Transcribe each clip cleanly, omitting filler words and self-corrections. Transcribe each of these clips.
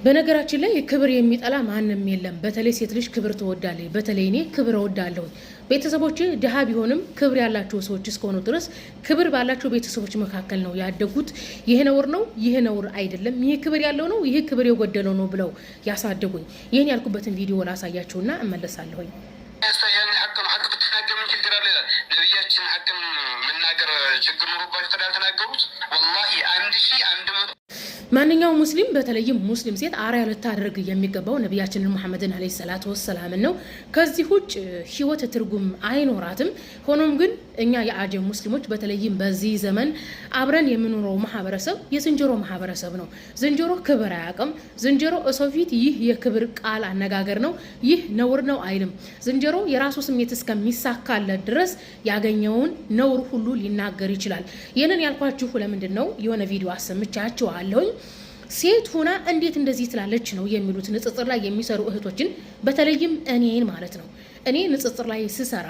በነገራችን ላይ ክብር የሚጠላ ማንም የለም። በተለይ ሴት ልጅ ክብር ትወዳለች። በተለይ እኔ ክብር እወዳለሁ። ቤተሰቦቼ ድሃ ቢሆንም ክብር ያላቸው ሰዎች እስከሆኑ ድረስ ክብር ባላቸው ቤተሰቦች መካከል ነው ያደጉት። ይሄ ነውር ነው፣ ይሄ ነውር አይደለም፣ ይሄ ክብር ያለው ነው፣ ይሄ ክብር የጎደለው ነው ብለው ያሳደጉኝ። ይህን ያልኩበትን ቪዲዮ ላሳያችሁና እመለሳለሁኝ። ነቢያችን ሐቅን መናገር ችግር ኑሮባቸው ተዳልተናገሩት ወላሂ 1100 ማንኛውም ሙስሊም በተለይም ሙስሊም ሴት አርአያ ልታደርግ የሚገባው ነቢያችንን መሐመድን አለይሂ ሰላቱ ወሰላም ነው። ከዚህ ውጭ ህይወት ትርጉም አይኖራትም። ሆኖም ግን እኛ የአጀም ሙስሊሞች በተለይም በዚህ ዘመን አብረን የምንኖረው ማህበረሰብ የዝንጀሮ ማህበረሰብ ነው። ዝንጀሮ ክብር አያውቅም። ዝንጀሮ ሰው ፊት ይህ የክብር ቃል አነጋገር ነው፣ ይህ ነውር ነው አይልም። ዝንጀሮ የራሱ ስሜት እስከሚሳካለት ድረስ ያገኘውን ነውር ሁሉ ሊናገር ይችላል። ይህንን ያልኳችሁ ለምንድን ነው? የሆነ ቪዲዮ አሰምቻችኋለሁኝ። ሴት ሆና እንዴት እንደዚህ ትላለች ነው የሚሉት ንጽጽር ላይ የሚሰሩ እህቶችን፣ በተለይም እኔን ማለት ነው። እኔ ንጽጽር ላይ ስሰራ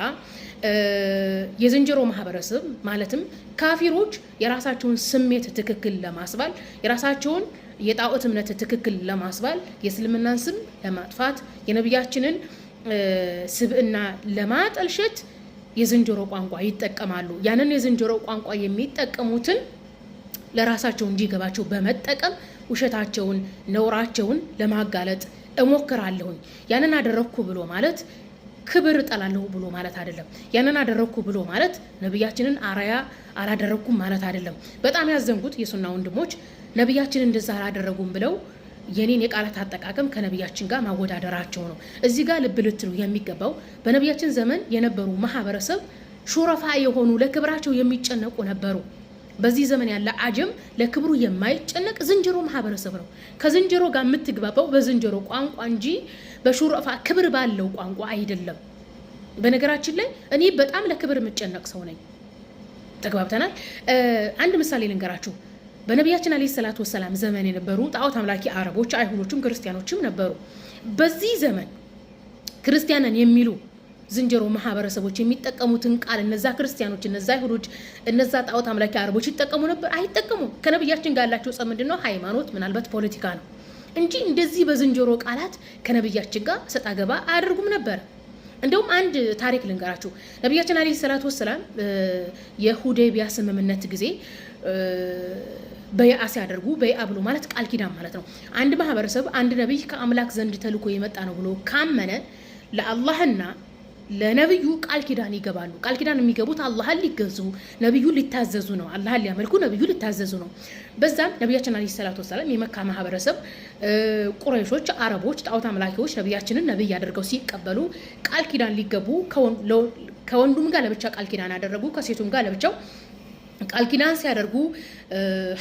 የዝንጀሮ ማህበረሰብ ማለትም ካፊሮች የራሳቸውን ስሜት ትክክል ለማስባል የራሳቸውን የጣዖት እምነት ትክክል ለማስባል የእስልምናን ስም ለማጥፋት የነቢያችንን ስብዕና ለማጠልሸት የዝንጀሮ ቋንቋ ይጠቀማሉ። ያንን የዝንጀሮ ቋንቋ የሚጠቀሙትን ለራሳቸው እንዲገባቸው በመጠቀም ውሸታቸውን ነውራቸውን ለማጋለጥ እሞክራለሁኝ። ያንን አደረኩ ብሎ ማለት ክብር ጠላለሁ ብሎ ማለት አይደለም። ያንን አደረኩ ብሎ ማለት ነብያችንን አርአያ አላደረኩም ማለት አይደለም። በጣም ያዘንጉት የሱና ወንድሞች ነብያችንን እንደዛ አላደረጉም ብለው የኔን የቃላት አጠቃቀም ከነብያችን ጋር ማወዳደራቸው ነው። እዚህ ጋር ልብ ልትሉ የሚገባው በነብያችን ዘመን የነበሩ ማህበረሰብ ሹረፋ የሆኑ ለክብራቸው የሚጨነቁ ነበሩ። በዚህ ዘመን ያለ አጀም ለክብሩ የማይጨነቅ ዝንጀሮ ማህበረሰብ ነው። ከዝንጀሮ ጋር የምትግባባው በዝንጀሮ ቋንቋ እንጂ በሹረፋ ክብር ባለው ቋንቋ አይደለም። በነገራችን ላይ እኔ በጣም ለክብር የምጨነቅ ሰው ነኝ። ተግባብተናል። አንድ ምሳሌ ልንገራችሁ። በነቢያችን አለይሂ ሰላቱ ወሰላም ዘመን የነበሩ ጣዖት አምላኪ አረቦች፣ አይሁዶችም ክርስቲያኖችም ነበሩ። በዚህ ዘመን ክርስቲያንን የሚሉ ዝንጀሮ ማህበረሰቦች የሚጠቀሙትን ቃል እነዛ ክርስቲያኖች፣ እነዛ አይሁዶች፣ እነዛ ጣዖት አምላኪ አረቦች ይጠቀሙ ነበር? አይጠቀሙም። ከነብያችን ጋር ያላቸው ጸብ ምንድነው? ሃይማኖት፣ ምናልባት ፖለቲካ ነው እንጂ እንደዚህ በዝንጀሮ ቃላት ከነብያችን ጋር ሰጣ ገባ አያደርጉም ነበር። እንደውም አንድ ታሪክ ልንገራችሁ። ነብያችን አለይሂ ሰላቱ ወሰላም የሁዴቢያ ስምምነት ጊዜ በይዓ ሲያደርጉ፣ በይዓ ብሎ ማለት ቃል ኪዳን ማለት ነው። አንድ ማህበረሰብ አንድ ነብይ ከአምላክ ዘንድ ተልኮ የመጣ ነው ብሎ ካመነ ለአላህና ለነብዩ ቃል ኪዳን ይገባሉ። ቃል ኪዳን የሚገቡት አላህን ሊገዙ ነብዩ ሊታዘዙ ነው። አላህን ሊያመልኩ ነብዩ ሊታዘዙ ነው። በዛም ነብያችን አለይሂ ሰላቱ ወሰላም የመካ ማህበረሰብ ቁረይሾች፣ አረቦች፣ ጣዖት አምላኪዎች ነብያችንን ነብይ አድርገው ሲቀበሉ ቃል ኪዳን ሊገቡ ከወንዱም ጋር ለብቻ ቃል ኪዳን አደረጉ፣ ከሴቱም ጋር ለብቻው ቃል ኪዳን ሲያደርጉ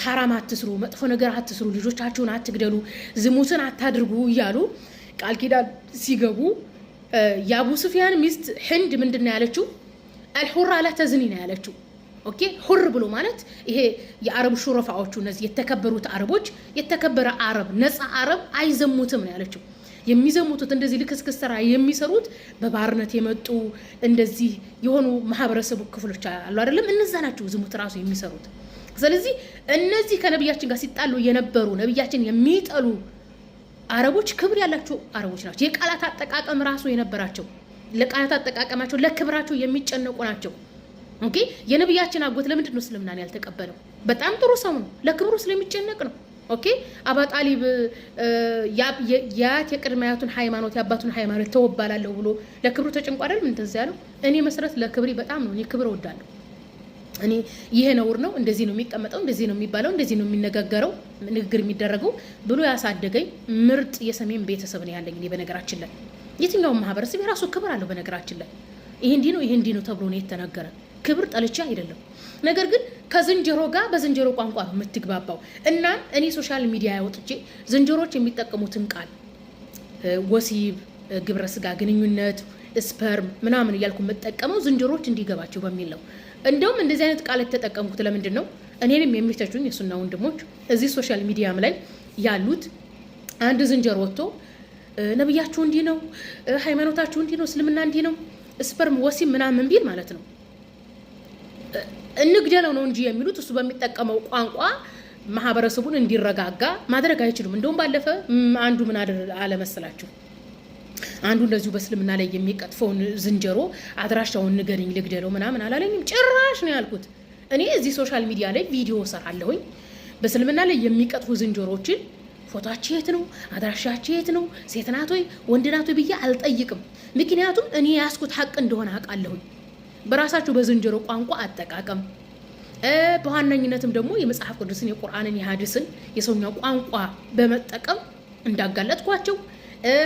ሐራም አትስሩ፣ መጥፎ ነገር አትስሩ፣ ልጆቻችሁን አትግደሉ፣ ዝሙትን አታድርጉ እያሉ ቃል ኪዳን ሲገቡ የአቡ ሱፊያን ሚስት ህንድ ምንድን ነው ያለችው? አልሁራ ላ ተዝኒ ነው ያለችው። ኦኬ፣ ሁር ብሎ ማለት ይሄ የአረብ ሹረፋዎቹ እነዚህ የተከበሩት አረቦች፣ የተከበረ አረብ፣ ነፃ አረብ አይዘሙትም ነው ያለችው። የሚዘሙቱት እንደዚህ ልክስክስ ስራ የሚሰሩት በባርነት የመጡ እንደዚህ የሆኑ ማህበረሰቡ ክፍሎች አሉ አይደለም? እነዛ ናቸው ዝሙት ራሱ የሚሰሩት። ስለዚህ እነዚህ ከነብያችን ጋር ሲጣሉ የነበሩ ነብያችን የሚጠሉ አረቦች ክብር ያላቸው አረቦች ናቸው። የቃላት አጠቃቀም ራሱ የነበራቸው ለቃላት አጠቃቀማቸው ለክብራቸው የሚጨነቁ ናቸው። ኦኬ፣ የነብያችን አጎት ለምንድን ነው እስልምናን ያልተቀበለው? በጣም ጥሩ ሰው ነው፣ ለክብሩ ስለሚጨነቅ ነው። ኦኬ፣ አባ ጣሊብ የቅድመ አያቱን ሃይማኖት የአባቱን ሃይማኖት ተወባላለሁ ብሎ ለክብሩ ተጨንቆ አይደል ምን ተዛ ያለው? እኔ መሰረት ለክብሪ በጣም ነው፣ እኔ ክብር እወዳለሁ። እኔ ይሄ ነውር ነው፣ እንደዚህ ነው የሚቀመጠው፣ እንደዚህ ነው የሚባለው፣ እንደዚህ ነው የሚነጋገረው፣ ንግግር የሚደረገው ብሎ ያሳደገኝ ምርጥ የሰሜን ቤተሰብ ነው ያለኝ። እኔ በነገራችን ላይ የትኛውም ማህበረሰብ የራሱ ክብር አለው። በነገራችን ላይ ይሄ እንዲህ ነው ይሄ እንዲህ ነው ተብሎ ነው የተነገረ። ክብር ጠልቻ አይደለም። ነገር ግን ከዝንጀሮ ጋር በዝንጀሮ ቋንቋ ነው የምትግባባው። እና እኔ ሶሻል ሚዲያ ያወጥቼ ዝንጀሮች የሚጠቀሙትን ቃል ወሲብ፣ ግብረ ስጋ ግንኙነት፣ ስፐርም ምናምን እያልኩ የምጠቀመው ዝንጀሮች እንዲገባቸው በሚል ነው። እንደውም እንደዚህ አይነት ቃል የተጠቀምኩት ለምንድን ነው? እኔንም የሚተቹኝ የሱና ወንድሞች እዚህ ሶሻል ሚዲያም ላይ ያሉት አንድ ዝንጀሮ ወጥቶ ነብያችሁ እንዲህ ነው፣ ሃይማኖታችሁ እንዲህ ነው፣ እስልምና እንዲህ ነው፣ ስፐርም ወሲብ ምናምን ቢል ማለት ነው እንግደለው ነው እንጂ የሚሉት እሱ በሚጠቀመው ቋንቋ ማህበረሰቡን እንዲረጋጋ ማድረግ አይችሉም። እንደውም ባለፈ አንዱ ምን አለ መሰላችሁ? አንዱ እንደዚሁ በእስልምና ላይ የሚቀጥፈውን ዝንጀሮ አድራሻውን ንገሪኝ ልግደለው ምናምን አላለኝም። ጭራሽ ነው ያልኩት። እኔ እዚህ ሶሻል ሚዲያ ላይ ቪዲዮ ሰራለሁኝ። በእስልምና ላይ የሚቀጥፉ ዝንጀሮችን ፎቶአቸው የት ነው፣ አድራሻቸው የት ነው፣ ሴት ናት ወይ ወንድ ናት ወይ ብዬ አልጠይቅም። ምክንያቱም እኔ ያስኩት ሀቅ እንደሆነ አውቃለሁኝ። በራሳቸው በዝንጀሮ ቋንቋ አጠቃቀም በዋነኝነትም ደግሞ የመጽሐፍ ቅዱስን የቁርአንን የሐዲስን የሰውኛ ቋንቋ በመጠቀም እንዳጋለጥኳቸው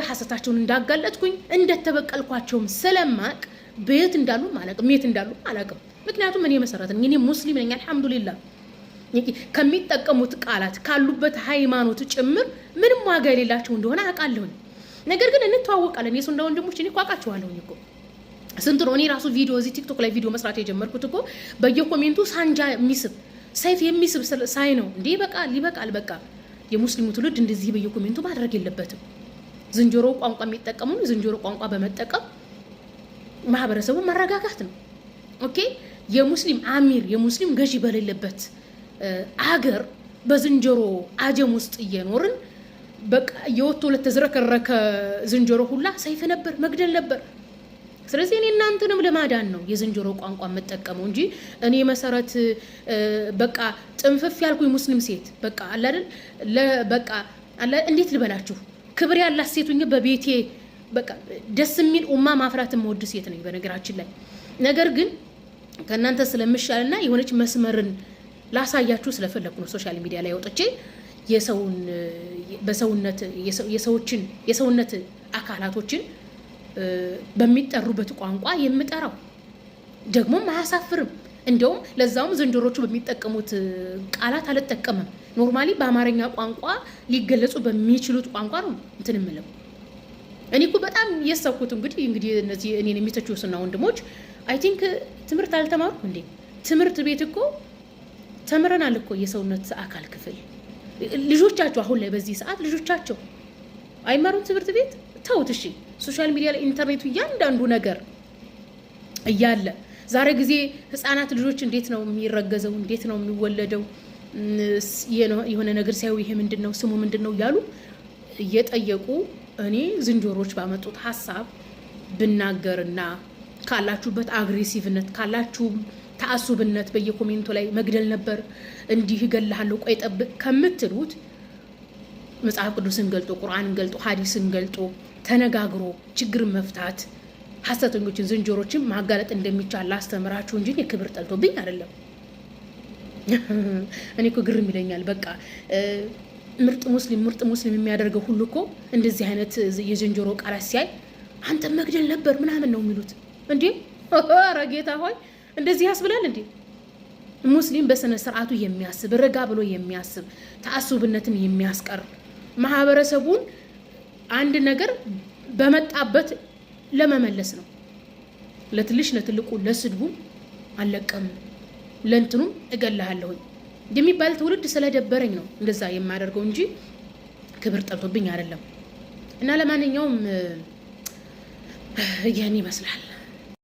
ሐሰታቸውን እንዳጋለጥኩኝ እንደተበቀልኳቸውም ስለማቅ ቤት እንዳሉ ማለቅም የት እንዳሉ አላቅም። ምክንያቱም እኔ መሰረት ነኝ፣ እኔ ሙስሊም ነኝ። አልሐምዱሊላህ ከሚጠቀሙት ቃላት ካሉበት ሃይማኖት ጭምር ምንም ዋጋ የሌላቸው እንደሆነ አውቃለሁኝ። ነገር ግን እንተዋወቃለን። የሱና ወንድሞች እኔ አውቃቸዋለሁኝ እኮ ስንት ነው። እኔ ራሱ ቪዲዮ እዚህ ቲክቶክ ላይ ቪዲዮ መስራት የጀመርኩት እኮ በየኮሜንቱ ሳንጃ የሚስብ ሰይፍ የሚስብ ሳይ ነው። እንዴ ይበቃል። በቃ የሙስሊሙ ትውልድ እንደዚህ በየኮሜንቱ ማድረግ የለበትም። ዝንጀሮ ቋንቋ የሚጠቀሙ ዝንጀሮ ቋንቋ በመጠቀም ማህበረሰቡን ማረጋጋት ነው። ኦኬ የሙስሊም አሚር የሙስሊም ገዢ በሌለበት አገር በዝንጀሮ አጀም ውስጥ እየኖርን በቃ የወቶ ለተዝረከረከ ዝንጀሮ ሁላ ሰይፍ ነበር፣ መግደል ነበር። ስለዚህ እኔ እናንተንም ለማዳን ነው የዝንጀሮ ቋንቋ የምጠቀመው እንጂ እኔ መሰረት በቃ ጥንፍፍ ያልኩኝ ሙስሊም ሴት በቃ አለ አይደል በቃ አለ እንዴት ልበላችሁ ክብር ያላት ሴቱኝ በቤቴ በቃ ደስ የሚል ኡማ ማፍራት የምወድ ሴት ነኝ በነገራችን ላይ። ነገር ግን ከእናንተ ስለምሻልና የሆነች መስመርን ላሳያችሁ ስለፈለኩ ነው ሶሻል ሚዲያ ላይ ወጥቼ የሰውነት አካላቶችን በሚጠሩበት ቋንቋ የምጠራው ደግሞም አያሳፍርም። እንደውም ለዛውም ዝንጀሮቹ በሚጠቀሙት ቃላት አልጠቀምም። ኖርማሊ በአማርኛ ቋንቋ ሊገለጹ በሚችሉት ቋንቋ ነው እንትን የምለው። እኔ እኮ በጣም የሰኩት እንግዲህ እነዚህ እኔን የሚተቹ ሱና ወንድሞች አይ ቲንክ ትምህርት አልተማሩ እንዴ? ትምህርት ቤት እኮ ተምረናል እኮ የሰውነት አካል ክፍል። ልጆቻቸው አሁን ላይ በዚህ ሰዓት ልጆቻቸው አይማሩም ትምህርት ቤት? ተውት እሺ። ሶሻል ሚዲያ ላይ ኢንተርኔቱ እያንዳንዱ ነገር እያለ ዛሬ ጊዜ ህፃናት ልጆች እንዴት ነው የሚረገዘው፣ እንዴት ነው የሚወለደው፣ የሆነ ነገር ሳይው ይሄ ምንድነው ስሙ ምንድነው እያሉ እየጠየቁ እኔ ዝንጀሮች ባመጡት ሐሳብ ብናገርና ካላችሁበት አግሬሲቭነት ካላችሁ ተአሱብነት በየኮሜንቱ ላይ መግደል ነበር እንዲህ ይገላሃለሁ ቆይ ጠብቅ ከምትሉት መጽሐፍ ቅዱስን ገልጦ ቁርአንን ገልጦ ሐዲስን ገልጦ ተነጋግሮ ችግርን መፍታት ሐሰተኞችን ዝንጀሮችን ማጋለጥ እንደሚቻል ላስተምራችሁ እንጂ የክብር ጠልቶብኝ አይደለም። እኔ እኮ ግርም ይለኛል። በቃ ምርጥ ሙስሊም የሚያደርገው ሁሉ እኮ እንደዚህ አይነት የዝንጀሮ ቃላት ሲያይ አንተ መግደል ነበር ምናምን ነው የሚሉት። እንዴ ኧረ ጌታ ሆይ እንደዚህ ያስብላል እንዴ? ሙስሊም በስነ ስርዓቱ የሚያስብ ረጋ ብሎ የሚያስብ ተአሱብነትን የሚያስቀር ማህበረሰቡን አንድ ነገር በመጣበት ለመመለስ ነው። ለትልሽ ለትልቁ ለስድቡ አለቀም ለእንትኑም እገላሃለሁኝ የሚባል ትውልድ ስለደበረኝ ነው እንደዛ የማደርገው እንጂ ክብር ጠልቶብኝ አይደለም። እና ለማንኛውም ይሄን ይመስላል።